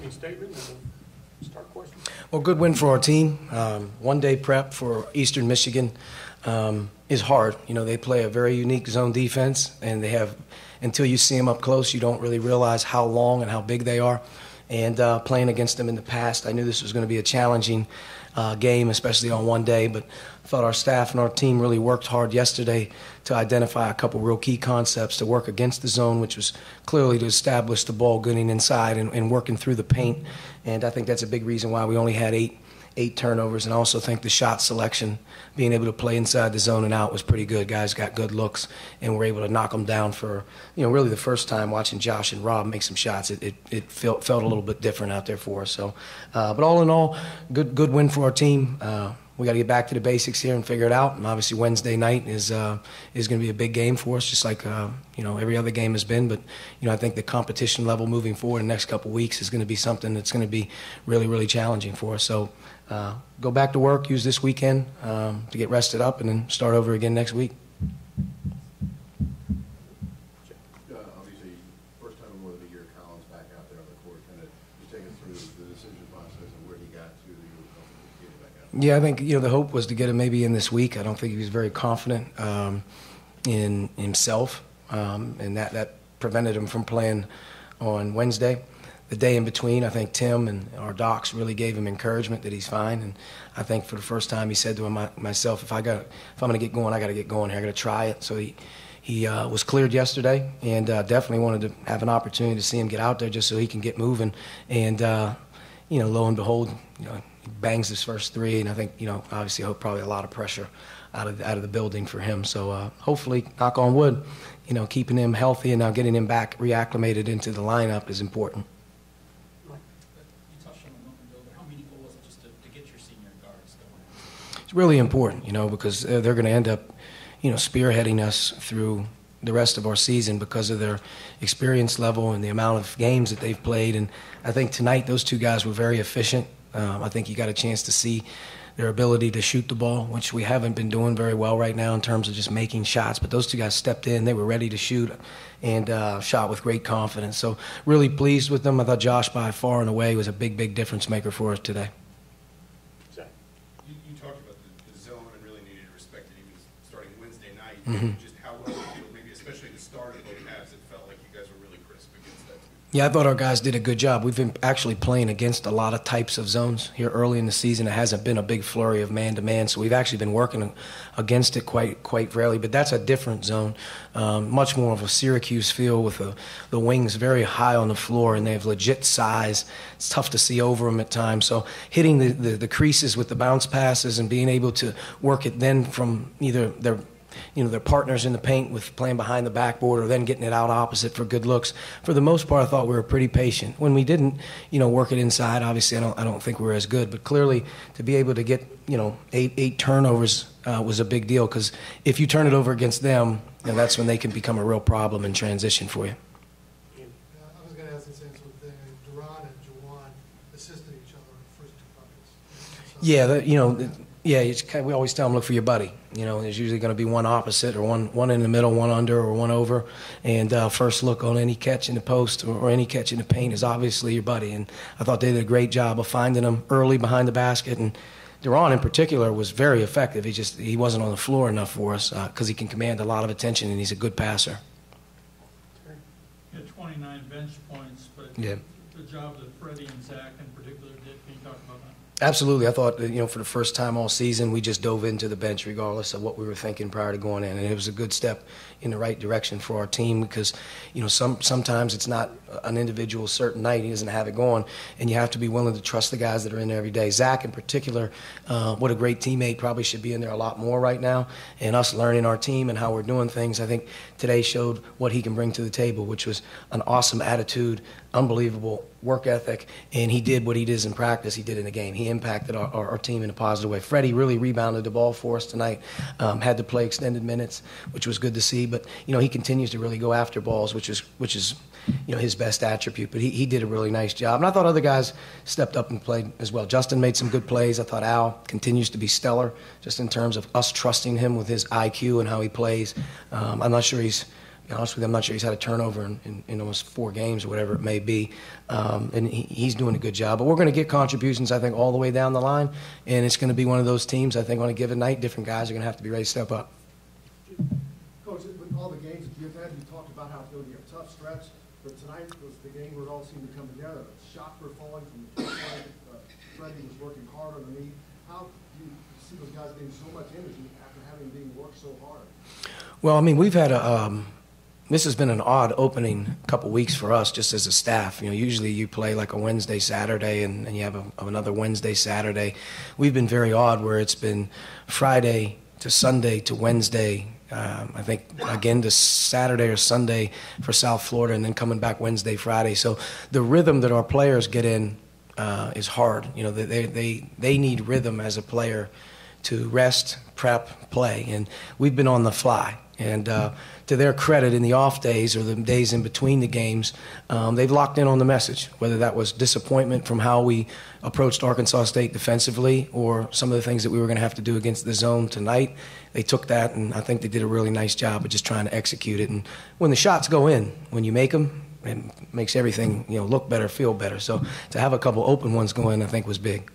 opening statement and start questions. Well, good win for our team. One-day prep for Eastern Michigan is hard. You know, they play a very unique zone defense, and they have, until you see them up close, you don't really realize how long and how big they are. And playing against them in the past, I knew this was going to be a challenging game, especially on one day, but I thought our staff and our team really worked hard yesterday to identify a couple real key concepts to work against the zone, which was clearly to establish the ball getting inside and working through the paint. And I think that's a big reason why we only had eight turnovers, and I also think the shot selection, being able to play inside the zone and out, was pretty good. Guys got good looks, and were able to knock them down for, really the first time watching Josh and Rob make some shots. It felt a little bit different out there for us. So, but all in all, good win for our team. We got to get back to the basics here and figure it out. And obviously Wednesday night is going to be a big game for us, just like every other game has been. But I think the competition level moving forward in the next couple of weeks is going to be something that's going to be really, really challenging for us. So go back to work, use this weekend to get rested up, and then start over again next week. Obviously, first time in more than a year, Colin's back out there on the court. Kind of just take us through the decision process and where he got to that you were comfortable getting back out. Yeah, I think the hope was to get him maybe in this week. I don't think he was very confident in himself, and that prevented him from playing on Wednesday. The day in between, I think Tim and our docs really gave him encouragement that he's fine. And I think for the first time, he said to myself, if I'm going to get going, I got to get going here. I got to try it. So he was cleared yesterday, and definitely wanted to have an opportunity to see him get out there just so he can get moving. And lo and behold, he bangs his first three, and I think obviously probably a lot of pressure out of the building for him. So hopefully, knock on wood, keeping him healthy and now getting him back reacclimated into the lineup is important. It's really important, because they're going to end up, spearheading us through the rest of our season because of their experience level and the amount of games that they've played. And I think tonight those two guys were very efficient. I think you got a chance to see their ability to shoot the ball, which we haven't been doing very well right now in terms of just making shots. But those two guys stepped in. They were ready to shoot and shot with great confidence. So really pleased with them. I thought Josh by far and away was a big, big difference maker for us today. You talked about the zone and really needed to respect it even starting Wednesday night. Mm-hmm. Just how well you feel, maybe especially the start of both halves, it felt like you guys were really crisp against that. Yeah, I thought our guys did a good job. We've been actually playing against a lot of types of zones here early in the season. It hasn't been a big flurry of man-to-man, so we've actually been working against it quite rarely. But that's a different zone, much more of a Syracuse feel with the wings very high on the floor, and they have legit size. It's tough to see over them at times. So hitting the creases with the bounce passes and being able to work it then from either their partners in the paint with playing behind the backboard or then getting it out opposite for good looks. For the most part, I thought we were pretty patient. When we didn't, work it inside, obviously I don't think we were as good. But clearly, to be able to get, eight turnovers was a big deal, because if you turn it over against them, that's when they can become a real problem in transition for you. I was going to ask the same sort of thing. Duran and Juwan assisted each other in the first two buckets. So Yeah, we always tell them, look for your buddy. There's usually going to be one opposite or one in the middle, one under or one over. And first look on any catch in the post or any catch in the paint is obviously your buddy. And I thought they did a great job of finding them early behind the basket. And Duran in particular was very effective. He wasn't on the floor enough for us because he can command a lot of attention and he's a good passer. He had 29 bench points, but yeah. The job that Freddie and Zach in particular did, can you talk about that? Absolutely. I thought, for the first time all season, we just dove into the bench regardless of what we were thinking prior to going in. And it was a good step in the right direction for our team because, sometimes it's not an individual certain night. He doesn't have it going. And you have to be willing to trust the guys that are in there every day. Zach, in particular, what a great teammate, probably should be in there a lot more right now. And us learning our team and how we're doing things, I think today showed what he can bring to the table, which was an awesome attitude, unbelievable work ethic, and he did what he does in practice, he did in the game. He impacted our team in a positive way. Freddie really rebounded the ball for us tonight, had to play extended minutes, which was good to see, but he continues to really go after balls, which is his best attribute, but he did a really nice job. And I thought other guys stepped up and played as well. Justin made some good plays. I thought Al continues to be stellar just in terms of us trusting him with his IQ and how he plays. I'm not sure he's be honest with you, I'm not sure he's had a turnover in almost 4 games or whatever it may be. And he's doing a good job. But we're going to get contributions, I think, all the way down the line. And it's going to be one of those teams, I think, on a given night, different guys are going to have to be ready to step up. Coach, with all the games that you've had, you talked about how it's going to be a tough stretch. But tonight was the game where it all seemed to come together. Shots were falling from the first line. Freddie was working hard underneath. How do you see those guys getting so much energy after having been worked so hard? Well, I mean, we've had this has been an odd opening couple weeks for us just as a staff. You know, usually you play like a Wednesday, Saturday, and you have another Wednesday, Saturday. We've been very odd where it's been Friday to Sunday to Wednesday, I think, again, to Saturday or Sunday for South Florida, and then coming back Wednesday, Friday. So the rhythm that our players get in is hard. You know, they need rhythm as a player to rest, prep, play, and we've been on the fly. And to their credit, in the off days or the days in between the games, they've locked in on the message, whether that was disappointment from how we approached Arkansas State defensively or some of the things that we were going to have to do against the zone tonight. They took that, and I think they did a really nice job of just trying to execute it. And when the shots go in, when you make them, it makes everything, you know, look better, feel better. So to have a couple open ones go in, I think, was big.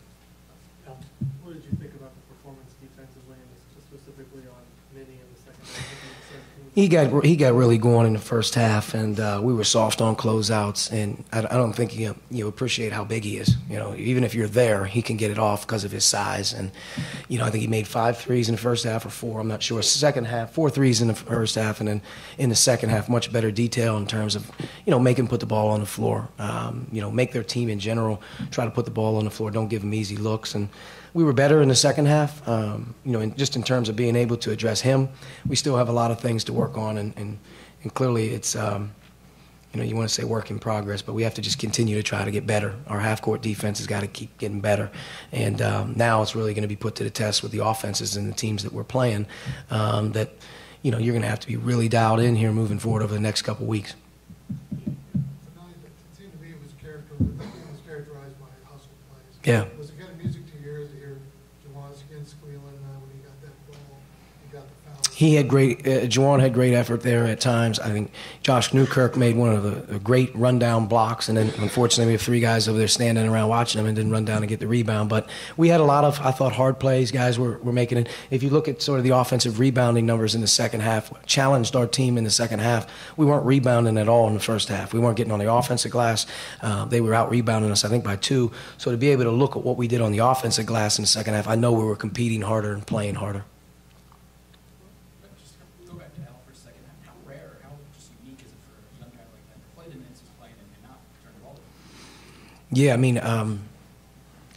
What did you think about the performance defensively, and specifically on Minnie in the second half? He got really going in the first half, and we were soft on closeouts. And I don't think you appreciate how big he is. You know, even if you're there, he can get it off because of his size. And you know, I think he made 5 threes in the first half or 4. I'm not sure. Second half, 4 threes in the first half, and then in the second half, much better detail in terms of make him put the ball on the floor. Make their team in general try to put the ball on the floor. Don't give them easy looks. And we were better in the second half, just in terms of being able to address him. We still have a lot of things to work on, and clearly it's, you want to say work in progress, but we have to just continue to try to get better. Our half-court defense has got to keep getting better, and now it's really going to be put to the test with the offenses and the teams that we're playing, that you're going to have to be really dialed in here moving forward over the next couple weeks. Tonight, it seemed to me it was characterized by hustle plays. Yeah. Was it kind of music to your ears to hear Jawan Skin squealing when he got that ball, he got the foul? He had Juwan had great effort there at times. I think Josh Newkirk made one of the great rundown blocks, and then unfortunately we have 3 guys over there standing around watching him and didn't run down and get the rebound. But we had a lot of, I thought, hard plays. Guys were making it. If you look at sort of the offensive rebounding numbers in the second half, challenged our team in the second half. We weren't rebounding at all in the first half. We weren't getting on the offensive glass. They were out rebounding us, I think, by 2. So to be able to look at what we did on the offensive glass in the second half, I know we were competing harder and playing harder. Yeah, I mean,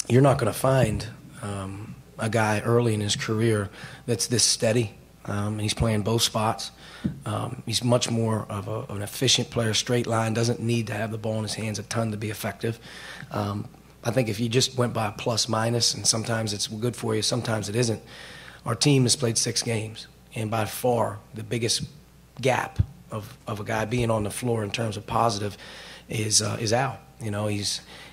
you're not going to find a guy early in his career that's this steady. And he's playing both spots. He's much more of an efficient player, straight line, doesn't need to have the ball in his hands a ton to be effective. I think if you just went by plus-minus, and sometimes it's good for you, sometimes it isn't, our team has played 6 games, and by far the biggest gap of a guy being on the floor in terms of positive is Al.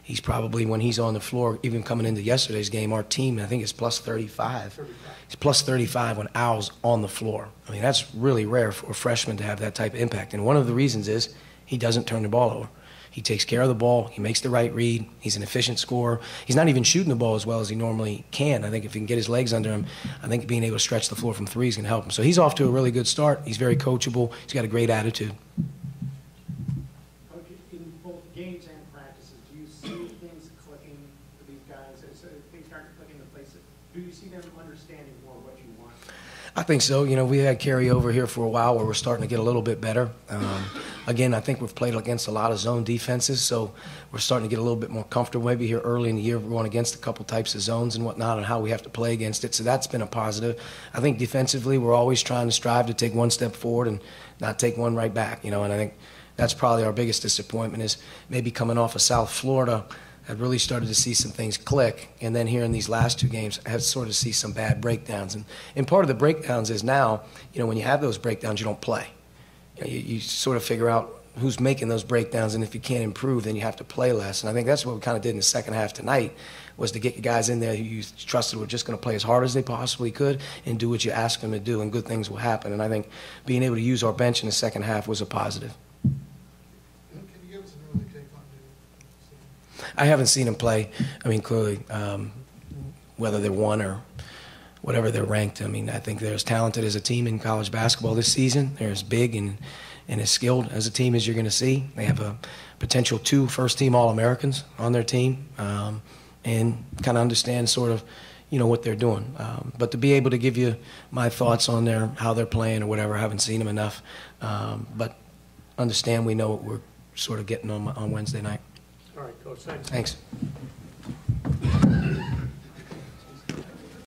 He's probably, when he's on the floor, even coming into yesterday's game, our team, I think, is plus 35. He's plus 35 when Al's on the floor. I mean, that's really rare for a freshman to have that type of impact. And one of the reasons is he doesn't turn the ball over. He takes care of the ball. He makes the right read. He's an efficient scorer. He's not even shooting the ball as well as he normally can. I think if he can get his legs under him, I think being able to stretch the floor from 3 is going to help him. So he's off to a really good start. He's very coachable. He's got a great attitude. In both games and practices, do you see things clicking for these guys? Things start to click into place. Do you see them understanding more what you want? I think so. We had carryover here for a while where we're starting to get a little bit better. Again, I think we've played against a lot of zone defenses, so we're starting to get a little bit more comfortable. Maybe here early in the year we're going against a couple types of zones and whatnot and how we have to play against it, so that's been a positive. I think defensively we're always trying to strive to take one step forward and not take one right back, and I think that's probably our biggest disappointment is maybe coming off of South Florida. I've really started to see some things click, and then here in these last 2 games, I have sort of see some bad breakdowns. And part of the breakdowns is now, when you have those breakdowns, you don't play. You sort of figure out who's making those breakdowns, and if you can't improve, then you have to play less. And I think that's what we kind of did in the second half tonight, was to get guys in there who you trusted were just going to play as hard as they possibly could and do what you ask them to do, and good things will happen. And I think being able to use our bench in the second half was a positive. Can you give us an early take on the I haven't seen them play. I mean, clearly, whether they're one or whatever they're ranked, I mean, I think they're as talented as a team in college basketball this season. They're as big and as skilled as a team as you're going to see. They have a potential 2 first-team All-Americans on their team, and kind of understand sort of, what they're doing. But to be able to give you my thoughts on how they're playing or whatever, I haven't seen them enough. But understand we know what we're sort of getting on Wednesday night. All right, Coach, thanks. Thanks.